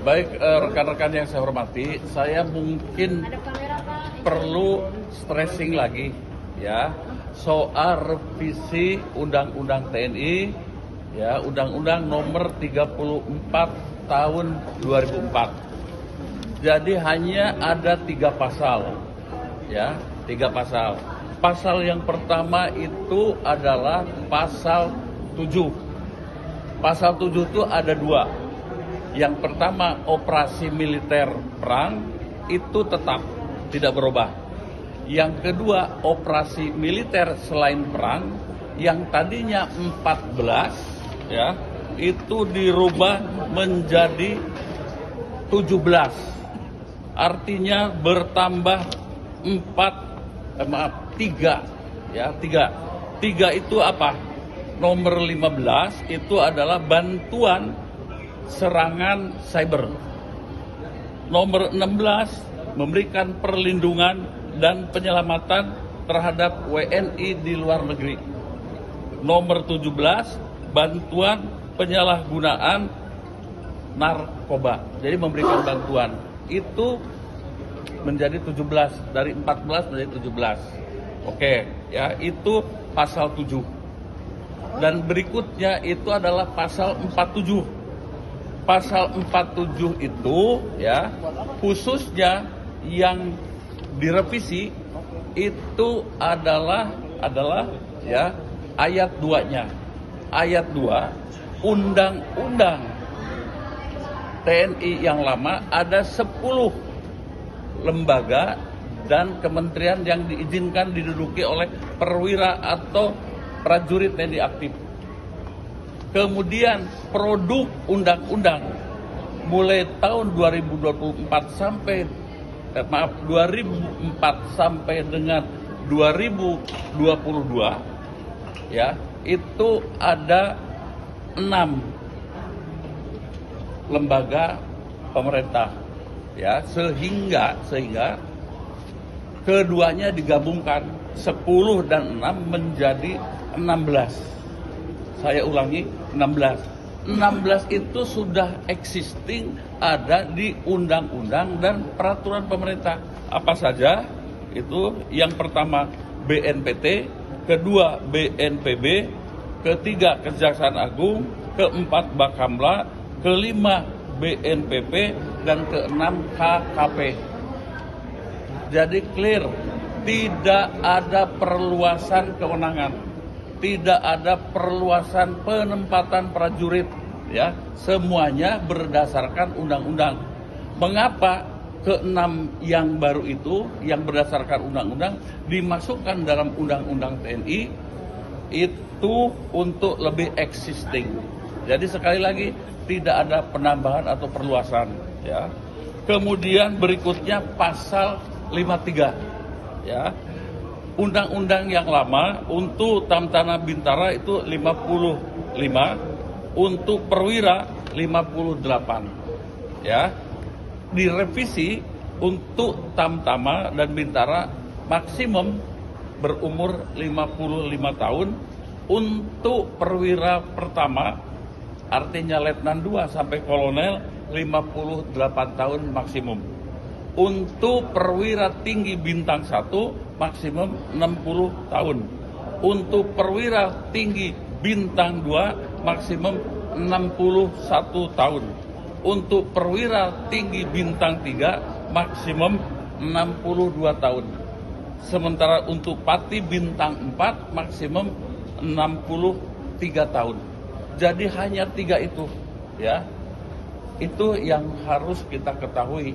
Baik, rekan-rekan yang saya hormati, saya mungkin perlu stressing lagi ya soal revisi Undang-Undang TNI, ya Undang-Undang Nomor 34 Tahun 2004. Jadi hanya ada 3 pasal, ya 3 pasal. Pasal yang pertama itu adalah pasal 7. Pasal 7 itu ada 2. Yang pertama, operasi militer perang itu tetap tidak berubah. Yang kedua, operasi militer selain perang yang tadinya 14 ya, itu dirubah menjadi 17. Artinya bertambah 3 ya, 3 itu apa? Nomor 15 itu adalah bantuan serangan cyber. Nomor 16 memberikan perlindungan dan penyelamatan terhadap WNI di luar negeri. Nomor 17 bantuan penyalahgunaan narkoba. Jadi memberikan bantuan. Itu menjadi 17, dari 14 menjadi 17. Oke, ya itu pasal 7. Dan berikutnya itu adalah pasal 47. Pasal 47 itu ya khususnya yang direvisi itu adalah ya ayat 2-nya. Ayat 2 Undang-Undang TNI yang lama ada 10 lembaga dan kementerian yang diizinkan diduduki oleh perwira atau prajurit TNI aktif. Kemudian produk undang-undang mulai tahun 2004 sampai 2004 sampai dengan 2022 ya, itu ada 6 lembaga pemerintah ya, sehingga keduanya digabungkan 10 dan 6 menjadi 16. Saya ulangi, 16. 16 itu sudah existing, ada di undang-undang dan peraturan pemerintah. Apa saja? Itu yang pertama BNPT, kedua BNPB, ketiga Kejaksaan Agung, keempat Bakamla, kelima BNPP, dan keenam KKP. Jadi clear, tidak ada perluasan kewenangan. Tidak ada perluasan penempatan prajurit, ya semuanya berdasarkan undang-undang. Mengapa keenam yang baru itu yang berdasarkan undang-undang dimasukkan dalam undang-undang TNI itu untuk lebih existing. Jadi sekali lagi tidak ada penambahan atau perluasan, ya. Kemudian berikutnya pasal 53, ya. Undang-undang yang lama untuk Tamtana Bintara itu 55, untuk perwira 58. Ya. Direvisi untuk Tamtama dan Bintara maksimum berumur 55 tahun, untuk perwira pertama artinya letnan 2 sampai kolonel 58 tahun maksimum. Untuk perwira tinggi bintang 1 maksimum 60 tahun. Untuk perwira tinggi bintang 2 maksimum 61 tahun. Untuk perwira tinggi bintang 3 maksimum 62 tahun. Sementara untuk pati bintang 4 maksimum 63 tahun. Jadi hanya 3 itu, ya. Itu yang harus kita ketahui.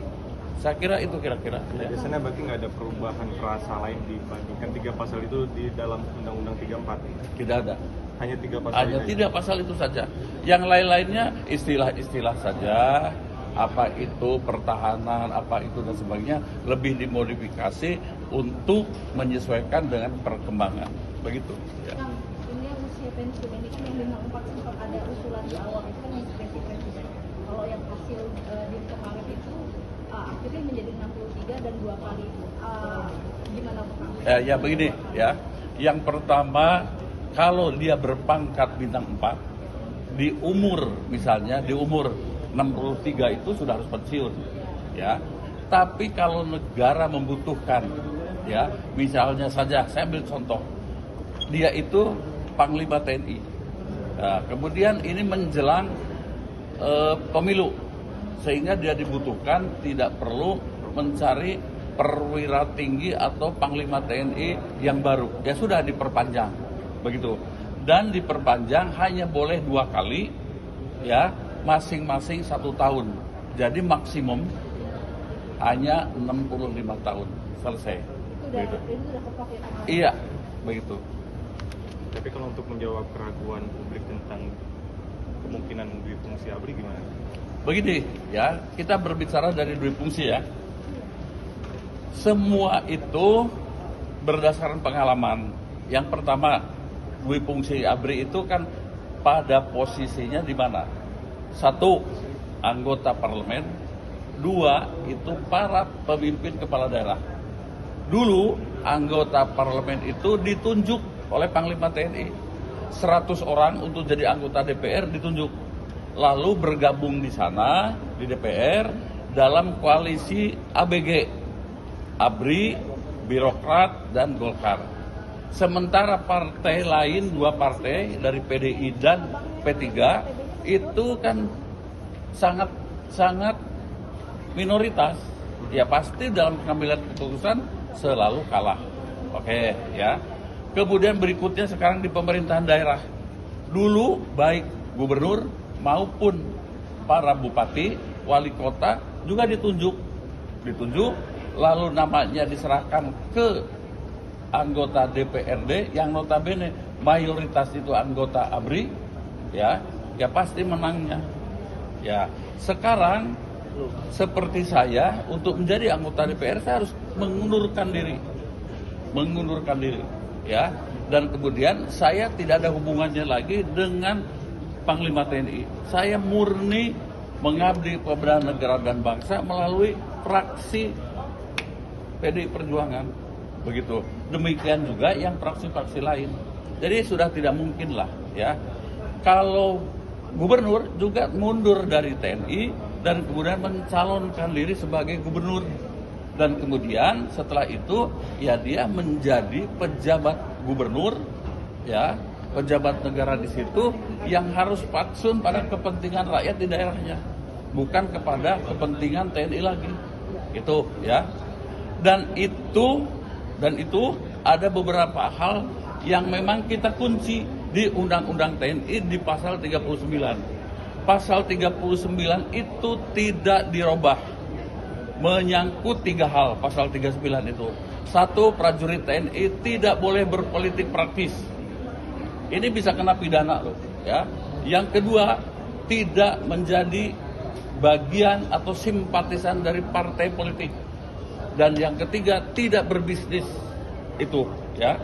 Saya kira itu kira-kira. Ya. Biasanya berarti nggak ada perubahan frasa lain dibandingkan 3 pasal itu di dalam Undang-Undang 34? Tidak ada. Hanya 3 pasal. Hanya 3 pasal itu saja. Yang lain-lainnya istilah-istilah saja. Apa itu pertahanan, apa itu dan sebagainya lebih dimodifikasi untuk menyesuaikan dengan perkembangan. Begitu. Ya. Ini usia pensiun ini kan yang 54 sempat ada usulan di awal itu kan yang presiden. Kalau yang hasil di kemarin itu akhirnya menjadi 63 dan 2 kali itu. Gimana Pak? Ya begini ya. Yang pertama, kalau dia berpangkat bintang 4 di umur misalnya di umur 63 itu sudah harus pensiun, ya. Tapi kalau negara membutuhkan, ya, misalnya saja saya ambil contoh, dia itu Panglima TNI. Nah, kemudian ini menjelang pemilu, sehingga dia dibutuhkan tidak perlu mencari perwira tinggi atau Panglima TNI yang baru. Ya sudah diperpanjang, begitu. Dan diperpanjang hanya boleh 2 kali, ya, masing-masing 1 tahun. Jadi maksimum hanya 65 tahun selesai. Begitu. Itu udah ketok ya tanggal. Iya, begitu. Tapi kalau untuk menjawab keraguan publik tentang kemungkinan dui fungsi ABRI gimana? Begini, ya, kita berbicara dari dui fungsi, ya. Semua itu berdasarkan pengalaman. Yang pertama, dui fungsi ABRI itu kan pada posisinya di mana? 1, anggota parlemen. 2, itu para pemimpin kepala daerah. Dulu anggota parlemen itu ditunjuk oleh Panglima TNI. 100 orang untuk jadi anggota DPR ditunjuk. Lalu bergabung di sana, di DPR, dalam koalisi ABG. ABRI, Birokrat, dan Golkar. Sementara partai lain, 2 partai dari PDI dan P3, itu kan sangat minoritas. Ya pasti dalam pengambilan keputusan selalu kalah. Oke, ya. Kemudian berikutnya sekarang di pemerintahan daerah. Dulu baik gubernur maupun para bupati, wali kota juga ditunjuk, lalu namanya diserahkan ke anggota DPRD yang notabene mayoritas itu anggota ABRI, ya pasti menangnya. Ya, sekarang seperti saya untuk menjadi anggota DPR saya harus mengundurkan diri, ya. Dan kemudian saya tidak ada hubungannya lagi dengan Panglima TNI. Saya murni mengabdi kepada negara dan bangsa melalui fraksi PDI Perjuangan. Begitu. Demikian juga yang fraksi-fraksi lain. Jadi sudah tidak mungkin lah, ya. Kalau gubernur juga mundur dari TNI dan kemudian mencalonkan diri sebagai gubernur. Dan kemudian setelah itu ya dia menjadi pejabat gubernur, ya, pejabat negara di situ yang harus patsun pada kepentingan rakyat di daerahnya, bukan kepada kepentingan TNI lagi. Itu, ya. Dan itu ada beberapa hal yang memang kita kunci di Undang-Undang TNI di pasal 39. Pasal 39 itu tidak dirubah. Menyangkut 3 hal pasal 39 itu. 1, prajurit TNI tidak boleh berpolitik praktis. Ini bisa kena pidana loh, ya. Yang kedua, tidak menjadi bagian atau simpatisan dari partai politik. Dan yang ketiga, tidak berbisnis. Itu, ya.